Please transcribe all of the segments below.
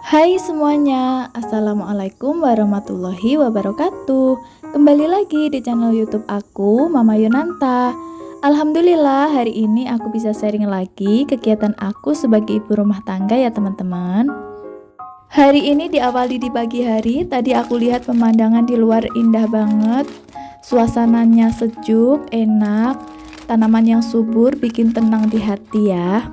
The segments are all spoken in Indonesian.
Hai semuanya, Assalamualaikum warahmatullahi wabarakatuh. Kembali lagi di channel YouTube aku, Mama Yunanta. Alhamdulillah hari ini aku bisa sharing lagi kegiatan aku sebagai ibu rumah tangga ya teman-teman. Hari ini diawali di pagi hari, tadi aku lihat pemandangan di luar indah banget. Suasananya sejuk, enak, tanaman yang subur bikin tenang di hati ya.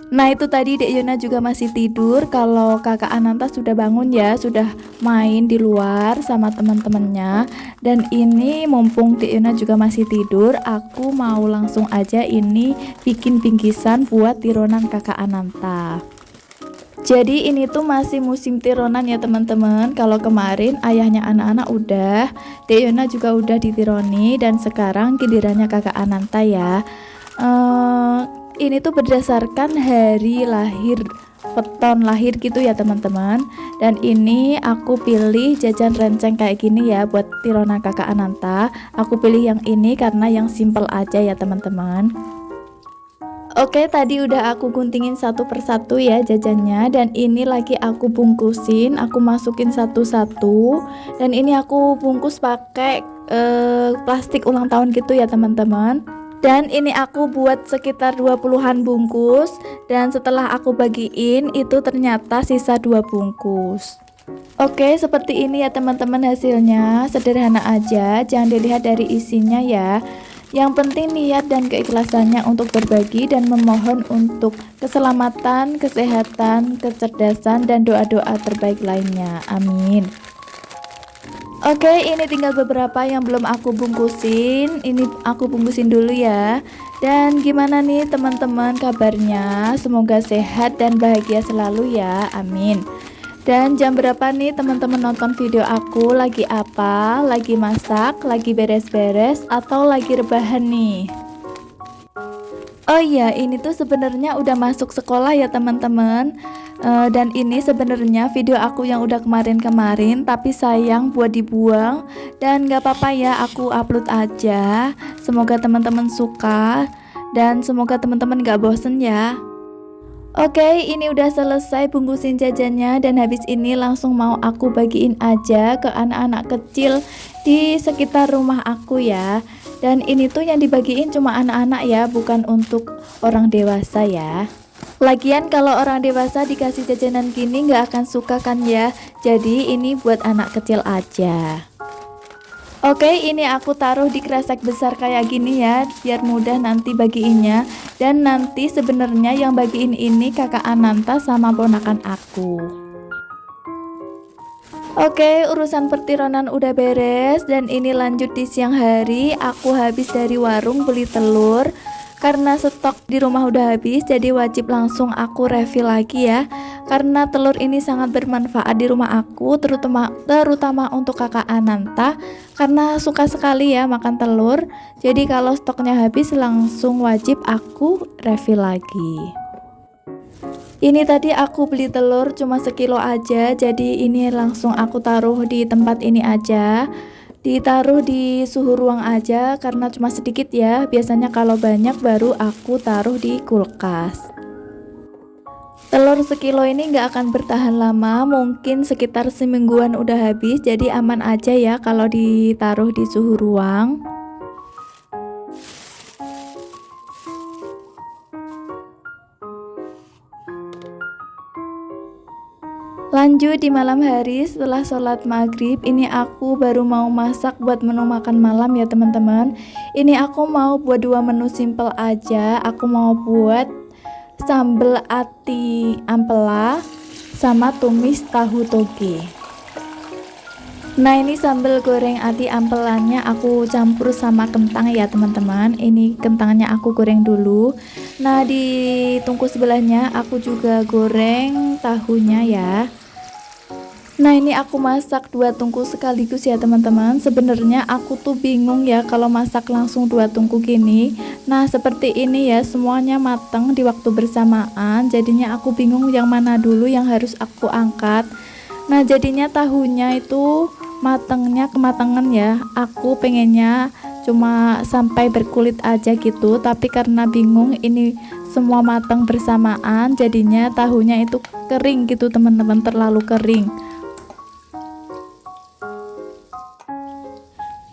Nah itu tadi Dek Yona juga masih tidur. Kalau kakak Ananta sudah bangun ya, sudah main di luar sama teman-temannya. Dan ini mumpung Dek Yona juga masih tidur, aku mau langsung aja ini bikin bingkisan buat tironan kakak Ananta. Jadi ini tuh masih musim tironan ya teman-teman. Kalau kemarin ayahnya anak-anak udah, Dek Yona juga udah ditironi, dan sekarang gilirannya kakak Ananta ya. Ini tuh berdasarkan hari lahir, peton lahir gitu ya teman-teman. Dan ini aku pilih jajan renceng kayak gini ya buat tironan kakak Ananta. Aku pilih yang ini karena yang simple aja ya teman-teman. Oke, tadi udah aku guntingin satu persatu ya jajannya, dan ini lagi aku bungkusin, aku masukin satu-satu. Dan ini aku bungkus pakai plastik ulang tahun gitu ya teman-teman. Dan ini aku buat sekitar 20-an bungkus, dan setelah aku bagiin itu ternyata sisa 2 bungkus. Oke, seperti ini ya teman-teman hasilnya. Sederhana aja, jangan dilihat dari isinya ya. Yang penting niat dan keikhlasannya untuk berbagi dan memohon untuk keselamatan, kesehatan, kecerdasan, dan doa-doa terbaik lainnya. Amin. Oke, ini tinggal beberapa yang belum aku bungkusin. Ini aku bungkusin dulu ya. Dan gimana nih teman-teman kabarnya? Semoga sehat dan bahagia selalu ya. Amin. Dan jam berapa nih teman-teman nonton video aku? Lagi apa? Lagi masak? Lagi beres-beres? Atau lagi rebahan nih? Oh iya, ini tuh sebenarnya udah masuk sekolah ya teman-teman. Dan ini sebenarnya video aku yang udah kemarin-kemarin, tapi sayang buat dibuang. Dan gak apa-apa ya, aku upload aja. Semoga teman-teman suka, dan semoga teman-teman gak bosen ya. Oke, ini udah selesai bungkusin jajannya, dan habis ini langsung mau aku bagiin aja ke anak-anak kecil di sekitar rumah aku ya. Dan ini tuh yang dibagiin cuma anak-anak ya, bukan untuk orang dewasa ya. Lagian kalau orang dewasa dikasih jajanan gini nggak akan suka kan ya. Jadi ini buat anak kecil aja. Oke, ini aku taruh di kresek besar kayak gini ya, biar mudah nanti bagiinnya. Dan nanti sebenarnya yang bagiin ini kakak Ananta sama ponakan aku. Oke, urusan pertironan udah beres, dan ini lanjut di siang hari. Aku habis dari warung beli telur. Karena stok di rumah udah habis, jadi wajib langsung aku refill lagi ya. Karena telur ini sangat bermanfaat di rumah aku, terutama untuk kakak Ananta, karena suka sekali ya makan telur. Jadi kalau stoknya habis langsung wajib aku refill lagi. Ini tadi aku beli telur cuma sekilo aja, jadi ini langsung aku taruh di tempat ini aja. Ditaruh di suhu ruang aja karena cuma sedikit ya. Biasanya kalau banyak baru aku taruh di kulkas. Telur sekilo ini nggak akan bertahan lama, mungkin sekitar semingguan udah habis. Jadi aman aja ya kalau ditaruh di suhu ruang. Lanjut di malam hari setelah sholat maghrib, ini aku baru mau masak buat menu makan malam ya teman-teman. Ini aku mau buat 2 menu simple aja. Aku mau buat sambal ati ampela sama tumis tahu toge. Nah ini sambal goreng ati ampelannya aku campur sama kentang ya teman-teman. Ini kentangnya aku goreng dulu. Nah di tungku sebelahnya aku juga goreng tahunya ya. Nah ini aku masak 2 tungku sekaligus ya teman-teman. Sebenarnya aku tuh bingung ya kalau masak langsung 2 tungku gini. Nah seperti ini ya, semuanya mateng di waktu bersamaan. Jadinya aku bingung yang mana dulu yang harus aku angkat. Nah jadinya tahunya itu matengnya kematangan ya. Aku pengennya cuma sampai berkulit aja gitu, tapi karena bingung ini semua matang bersamaan jadinya tahunya itu kering gitu teman-teman, terlalu kering.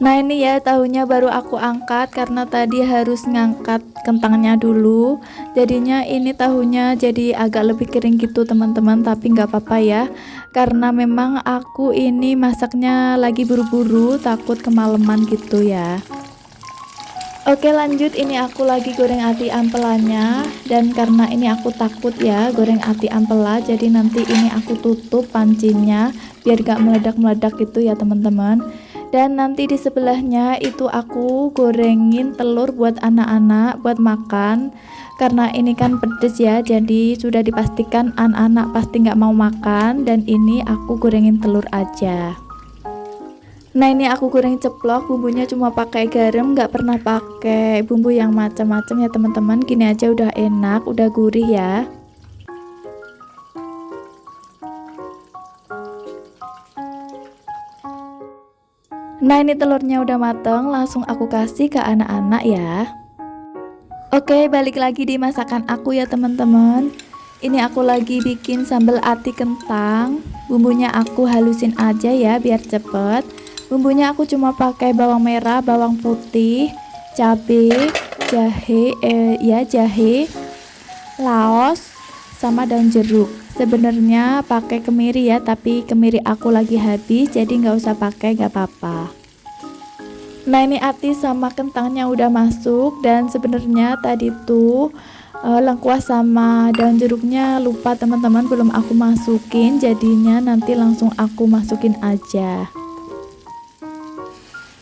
Nah ini ya tahunya baru aku angkat karena tadi harus ngangkat kentangnya dulu, jadinya ini tahunya jadi agak lebih kering gitu teman-teman, tapi nggak apa-apa ya karena memang aku ini masaknya lagi buru-buru, takut kemalaman gitu ya. Oke lanjut, ini aku lagi goreng ati ampelannya, dan karena ini aku takut ya goreng ati ampela, jadi nanti ini aku tutup pancinya biar gak meledak-meledak gitu ya teman-teman. Dan nanti di sebelahnya itu aku gorengin telur buat anak-anak buat makan, karena ini kan pedes ya, jadi sudah dipastikan anak-anak pasti nggak mau makan, dan ini aku gorengin telur aja. Nah ini aku goreng ceplok, bumbunya cuma pakai garam, nggak pernah pakai bumbu yang macam-macam ya teman-teman. Gini aja udah enak, udah gurih ya. Nah ini telurnya udah mateng, langsung aku kasih ke anak-anak ya. Oke, balik lagi di masakan aku ya teman-teman. Ini aku lagi bikin sambal ati kentang. Bumbunya aku halusin aja ya biar cepet. Bumbunya aku cuma pakai bawang merah, bawang putih, cabai, jahe, laos, sama daun jeruk. Sebenarnya pakai kemiri ya, tapi kemiri aku lagi habis, jadi nggak usah pakai, nggak apa-apa. Nah ini ati sama kentangnya udah masuk, dan sebenarnya tadi tuh lengkuas sama daun jeruknya lupa teman-teman, belum aku masukin, jadinya nanti langsung aku masukin aja.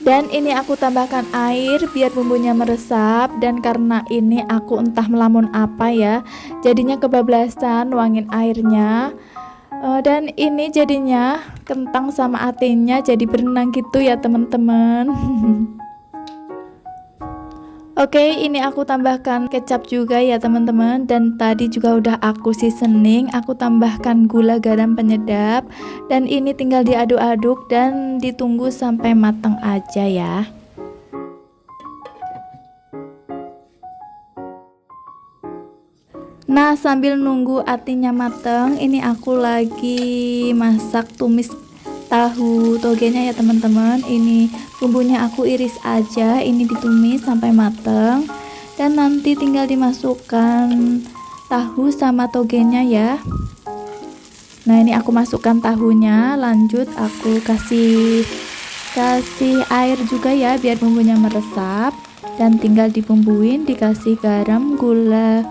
Dan ini aku tambahkan air biar bumbunya meresap, dan karena ini aku entah melamun apa ya, jadinya kebablasan nuangin airnya. Dan ini jadinya kentang sama atinya jadi berenang gitu ya teman-teman. Oke, ini aku tambahkan kecap juga ya teman-teman, dan tadi juga udah aku seasoning, aku tambahkan gula garam penyedap, dan ini tinggal diaduk-aduk dan ditunggu sampai matang aja ya. Nah sambil nunggu atinya matang, ini aku lagi masak tumis tahu togenya ya teman-teman. Ini bumbunya aku iris aja, ini ditumis sampai mateng, dan nanti tinggal dimasukkan tahu sama togenya ya. Nah ini aku masukkan tahunya, lanjut aku kasih air juga ya biar bumbunya meresap, dan tinggal dibumbuin, dikasih garam, gula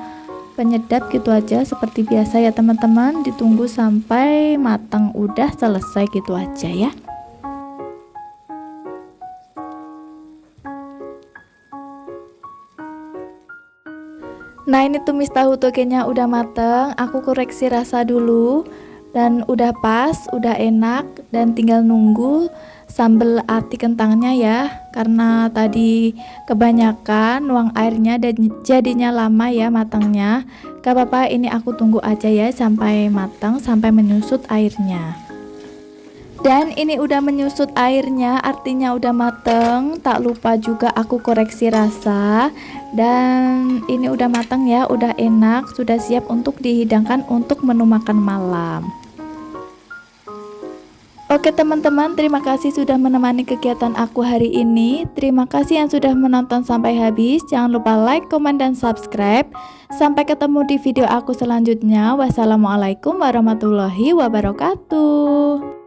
penyedap gitu aja seperti biasa ya teman-teman. Ditunggu sampai matang, udah selesai gitu aja ya. Nah ini tumis tahu togenya udah mateng, aku koreksi rasa dulu, dan udah pas, udah enak, dan tinggal nunggu sambal ati kentangnya ya, karena tadi kebanyakan nuang airnya dan jadinya lama ya matangnya. Gak apa-apa, ini aku tunggu aja ya sampai matang, sampai menyusut airnya. Dan ini udah menyusut airnya, artinya udah mateng. Tak lupa juga aku koreksi rasa, dan ini udah matang ya, udah enak, sudah siap untuk dihidangkan untuk menu makan malam. Oke teman-teman, terima kasih sudah menemani kegiatan aku hari ini. Terima kasih yang sudah menonton sampai habis. Jangan lupa like, komen, dan subscribe. Sampai ketemu di video aku selanjutnya. Wassalamualaikum warahmatullahi wabarakatuh.